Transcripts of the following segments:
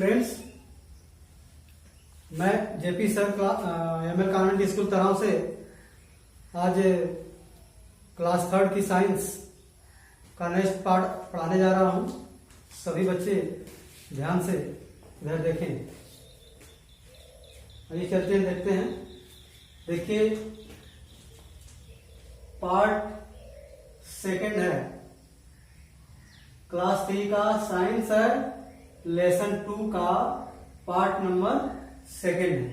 Students, मैं JP sir ML convent school Tarav से आज क्लास 3 की साइंस का नेक्स्ट पार्ट पढ़ाने जा रहा हूं। सभी बच्चे ध्यान से इधर देखें। आइए चलते हैं, देखते हैं। देखिए, पार्ट सेकंड है, क्लास 3 का साइंस है, लेसन 2 का पार्ट नंबर 2 है।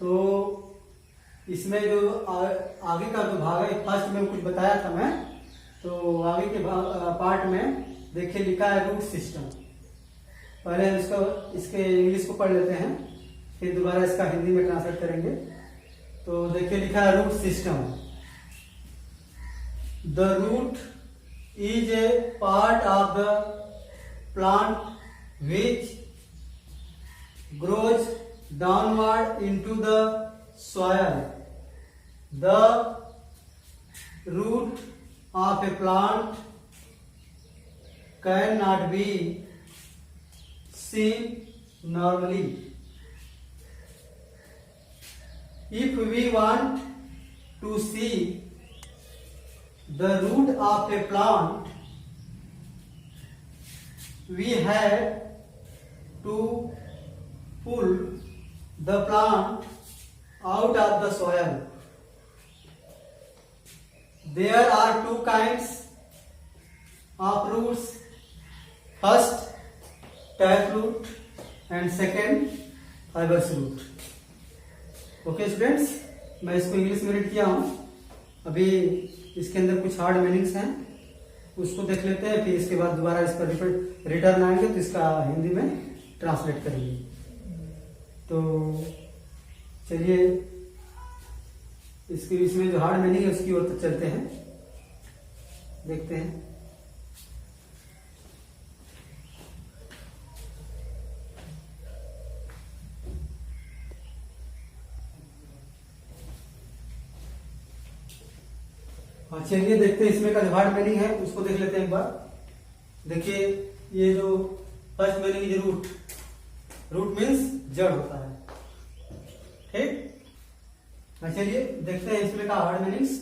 तो इसमें जो आगे का जो भाग है, फर्स्ट में कुछ बताया था मैं, तो आगे के पार्ट में देखिए लिखा है रूट सिस्टम। पहले हम इसके इंग्लिश को पढ़ लेते हैं, फिर दोबारा इसका हिंदी में ट्रांसलेट करेंगे। तो देखिए लिखा है root system. The root is a part of the plant which grows downward into the soil. The root of a plant cannot be seen normally. If we want to see the root of a plant, we have to pull the plant out of the soil. There are two kinds of roots. First, tap root and second, fibrous root. Okay students, मैं इसको English में read किया हूं। अभी इसके अंदर कुछ hard meanings हैं, उसको देख लेते हैं, फिर इसके बाद दोबारा इस पर रिटर्न आएंगे तो इसका हिंदी में ट्रांसलेट करेंगे। तो चलिए इसमें जो हार्ड मीनिंग है उसकी ओर तो चलते हैं, देखते हैं। चलिए देखते हैं इसमें का जो हार्ड मीनिंग है उसको देख लेते हैं एक बार। देखिए, ये जो फर्स्ट मीनिंग है रूट, रूट मीन्स जड़ होता है, ठीक। चलिए देखते हैं इसमें का हार्ड मीनिंग्स।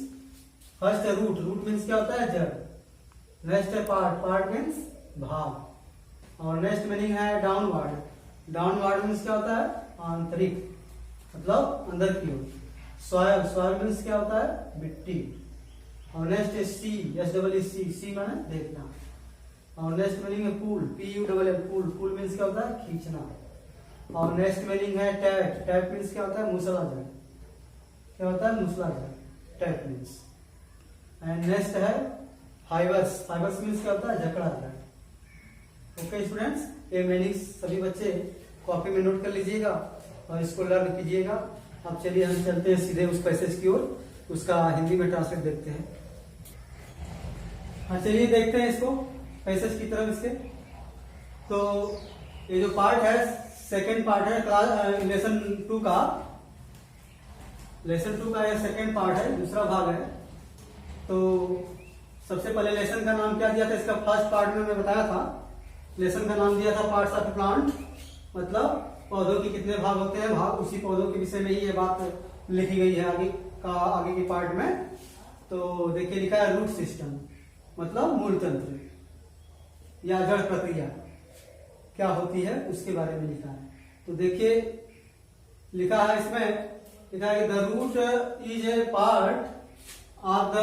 फर्स्ट है रूट, रूट मीन्स क्या होता है? जड़। नेक्स्ट है पार्ट, पार्ट मीन्स भाग। और नेक्स्ट मीनिंग है डाउनवर्ड, डाउनवर्ड मीन्स क्या होता है? आंतरिक, मतलब अंदर की ओर। सॉयल, सॉयल मीन्स क्या होता है? मिट्टी। और नेक्स्ट है सी, SEE, सी माने देखना। और नेक्स्ट मीनिंग है पुल, PULL, पुल, पुल मीन्स क्या होता है? खींचना। और नेक्स्ट मीनिंग है टैप, टैप मीन्स क्या होता है? मूसलाधार। क्या होता है? मूसलाधार, टैप मीन्स। एंड नेक्स्ट है फाइबर्स, फाइबर्स मीन्स क्या होता है? जकड़ाधार। ओके स्टूडेंट्स, ये मीनिंग्स सभी बच्चे कॉपी में नोट कर लीजिएगा और इसको लर्न कीजिएगा। अब चलिए हम चलते हैं सीधे उस पैसेज की ओर, उसका हिंदी में ट्रांसलेट देखते हैं। हाँ चलिए देखते हैं इसको पैसेज की तरफ इसके। तो ये जो पार्ट है, सेकंड पार्ट है क्लास लेसन 2 का, लेसन 2 का ये सेकंड पार्ट है, दूसरा भाग है। तो सबसे पहले लेसन का नाम क्या दिया था? इसका फर्स्ट पार्ट में मैं बताया था, लेसन का नाम दिया था पार्ट्स ऑफ प्लांट, मतलब पौधों के कितने भाग होते हैं, भाग। उसी पौधों के विषय में ही ये बात लिखी गई है आगे के पार्ट में। तो देखिए लिखा है रूट सिस्टम, मतलब मूल तंत्र या जड़ प्रक्रिया क्या होती है उसके बारे में लिखा है। तो देखिए लिखा है इसमें, लिखा है the root is a part of the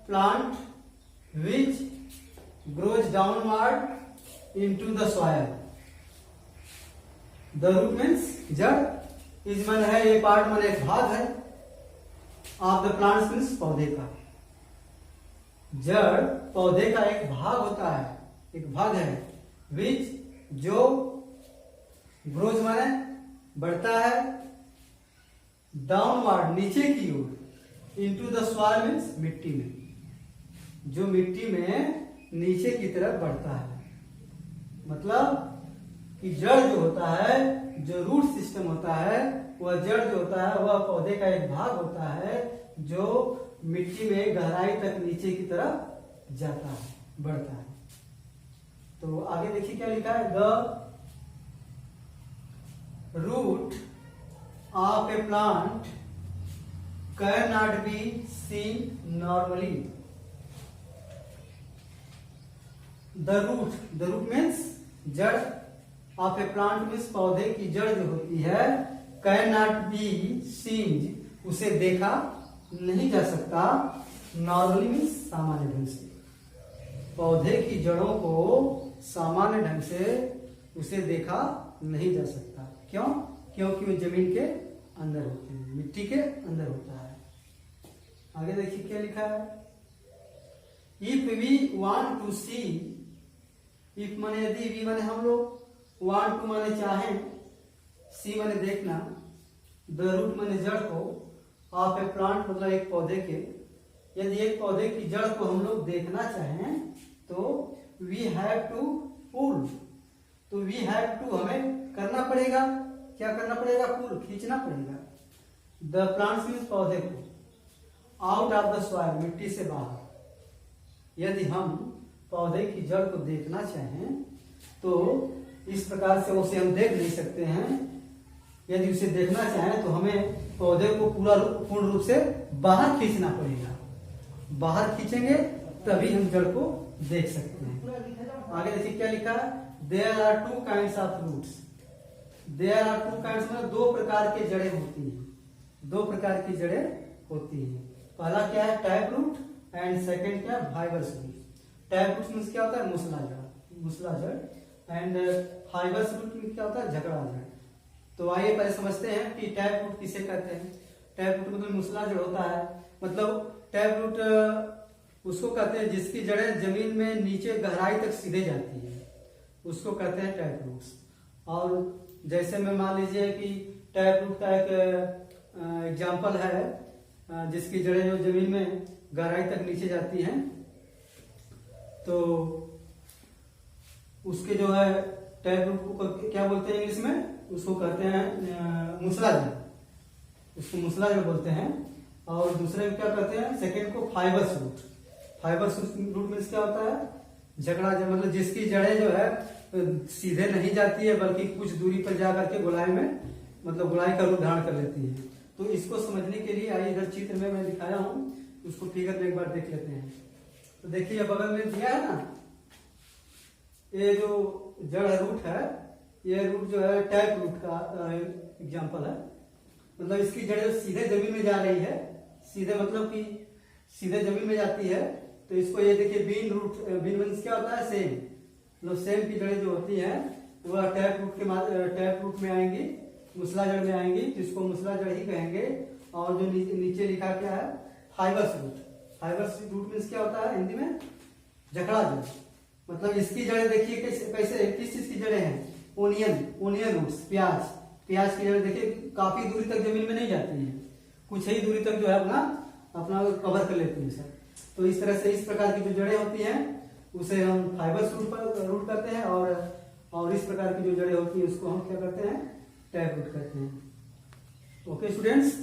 plant which grows downward into the soil. The root means जड़, इज मन है ये पार्ट, मन एक भाग है, ऑफ द प्लांट्स मीन्स पौधे का। जड़ पौधे का एक भाग होता है, एक भाग है, विच जो ग्रोज माने बढ़ता है, डाउनवर्ड नीचे की ओर, इनटू द सॉइल मीन्स मिट्टी में, जो मिट्टी में नीचे की तरफ बढ़ता है। मतलब कि जड़ जो होता है, जो रूट सिस्टम होता है, वह जड़ जो होता है वह पौधे का एक भाग होता है जो मिट्टी में गहराई तक नीचे की तरफ जाता है, बढ़ता है। तो आगे देखिए क्या लिखा है, the root of a plant can not be seen normally. The root means जड़ ऑफ ए प्लांट मीन्स पौधे की जड़ जो होती है, कैन नॉट बी सीन उसे देखा नहीं जा सकता, नॉर्मली मीन्स सामान्य ढंग से। पौधे की जड़ों को सामान्य ढंग से उसे देखा नहीं जा सकता। क्यों? क्योंकि वो जमीन के अंदर होती है, मिट्टी के अंदर होता है। आगे देखिए क्या लिखा है, if we want to see, if माने यदि, वी माने हम लोग, वांट टू माने चाहें, सी माने देखना, द रूट माने जड़ को, ऑफ ए प्लांट मतलब एक पौधे के, यदि एक पौधे की जड़ को हम लोग देखना चाहें तो वी हैव टू पुल, तो वी हैव टू हमें करना पड़ेगा, क्या करना पड़ेगा? पुल, खींचना पड़ेगा। द प्लांट्स मीन्स पौधे को, आउट ऑफ द सॉइल मिट्टी से बाहर। यदि हम पौधे की जड़ को देखना चाहें तो इस प्रकार से उसे हम देख नहीं सकते हैं। यदि उसे देखना चाहें तो हमें पौधे को पूर्ण रूप से बाहर खींचना पड़ेगा। बाहर खींचेंगे तभी हम जड़ को देख सकते हैं। आगे देखिए क्या लिखा है, there are two kinds of roots. There are two kinds मतलब दो प्रकार के जड़ें होती हैं, दो प्रकार की जड़ें होती हैं। पहला क्या है? टैप रूट, एंड सेकंड क्या है? Fibrous root. Tap root means क्या होता है? मुसला जड़, मुसला जड़। एंड फाइबर्स रूट मीन्स क्या होता है? झगड़ा जड़। तो आइए पहले समझते हैं कि टैप रूट किसे कहते हैं। टैप रूट मतलब मुसला जड़ होता है, मतलब टैप रूट उसको कहते हैं जिसकी जड़ें जमीन में नीचे गहराई तक सीधे जाती है, उसको कहते हैं टैप रूट्स। और जैसे में मान लीजिए कि टैप रूट का एक एग्जाम्पल है जिसकी जड़ें जो जमीन में गहराई तक नीचे जाती हैं, तो उसके जो है टैप रूट को क्या बोलते हैं इंग्लिश में? उसको कहते हैं मुसला जड़, उसको मुसला जड़ बोलते हैं। और दूसरे में क्या कहते हैं? सेकेंड को fibrous root. Fibrous root means क्या होता है? झगड़ा जड़, मतलब जिसकी जड़ें जो है सीधे नहीं जाती है बल्कि कुछ दूरी पर जाकर के गोलाई में, मतलब गोलाई का रूप धारण कर लेती है। तो इसको समझने के लिए आइए इधर चित्र में मैं दिखाया हूं, उसको फिगर में एक बार देख लेते हैं। तो देखिए बगल में दिया है ना, ये जो जड़ रूट है, ये रूट जो है टैप रूट का एग्जाम्पल है। मतलब इसकी जड़ें सीधे जमीन में जा रही है, सीधे मतलब कि सीधे जमीन में जाती है। तो इसको ये देखिए बीन रूट, बीन मीन्स क्या होता है? सेम, मतलब सेम की जड़ें जो होती हैं वो टैप रूट के टैप रूट में आएंगी, मुसला जड़ में आएंगी, जिसको मुसला जड़ ही कहेंगे। और जो नीचे लिखा क्या है? Fibrous root. Fibrous root means क्या होता है हिंदी में? झगड़ा जड़। मतलब इसकी जड़ें देखिए कैसे किस चीज की जड़ें हैं? ओनियन रूट्स, प्याज। प्याज की जड़ें देखिए काफी दूरी तक जमीन में नहीं जाती है, कुछ ही दूरी तक जो है अपना कवर कर लेती है सर। तो इस तरह से इस प्रकार की जो जड़ें होती हैं उसे हम फाइबर्स रूट करते हैं, और इस प्रकार की जो जड़ें होती है उसको हम क्या करते हैं? टैप रूट करते हैं। ओके स्टूडेंट्स,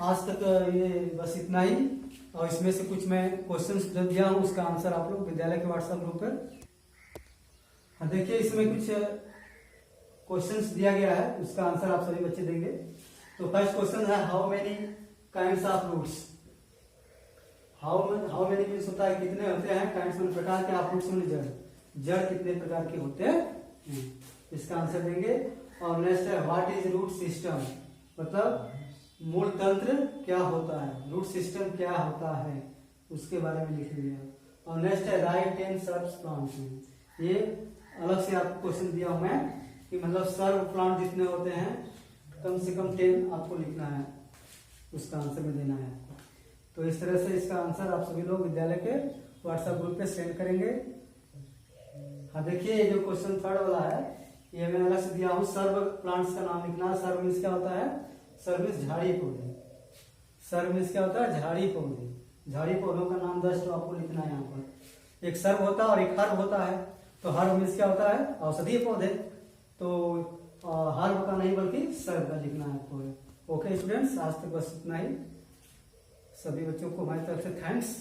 आज तक ये बस इतना ही। और इसमें से कुछ मैं क्वेश्चंस जो दिया हूं उसका आंसर आप लोग विद्यालय के व्हाट्सएप ग्रुप पर देखिए। इसमें कुछ क्वेश्चंस दिया गया है, उसका आंसर आप सभी बच्चे देंगे। तो फर्स्ट क्वेश्चन है, how many kinds of roots. How many means होता है कितने होते हैं, काइंड्स में प्रकार के, ऑफ रूट्स में जड़ कितने प्रकार के होते हैं, इसका आंसर देंगे। और नेक्स्ट है, व्हाट इज रूट सिस्टम, मतलब मूल तंत्र क्या होता है, रूट सिस्टम क्या होता है, उसके बारे में लिखेंगे। और नेक्स्ट है, राइट 10 सर्व प्लांट्स। ये अलग से आपको क्वेश्चन दिया हूं मैं कि मतलब सर्व प्लांट जितने होते हैं कम से कम 10 आपको लिखना है, उसका आंसर में देना है आपको। तो इस तरह से इसका आंसर आप सभी लोग विद्यालय के व्हाट्सएप ग्रुप पे सेंड करेंगे। हाँ देखिए, ये जो क्वेश्चन थर्ड वाला है ये मैंने अलग से दिया हूँ, सर्व प्लांट्स का नाम लिखना। सर्व मीन्स क्या होता है? सर्व मीन्स झाड़ी पौधे। सर्व मीन्स क्या होता है? झाड़ी पौधे। झाड़ी पौधों का नाम 10 तो आपको लिखना है यहाँ पर। एक सर्व होता है और एक हर्ब होता है। तो हर्ब मीन्स क्या होता है? औषधीय पौधे। तो हर्ब का नहीं बल्कि सर्व का लिखना है आपको। ओके स्टूडेंट्स, आज तक बस इतना ही। सभी बच्चों को हमारी तरफ से थैंक्स।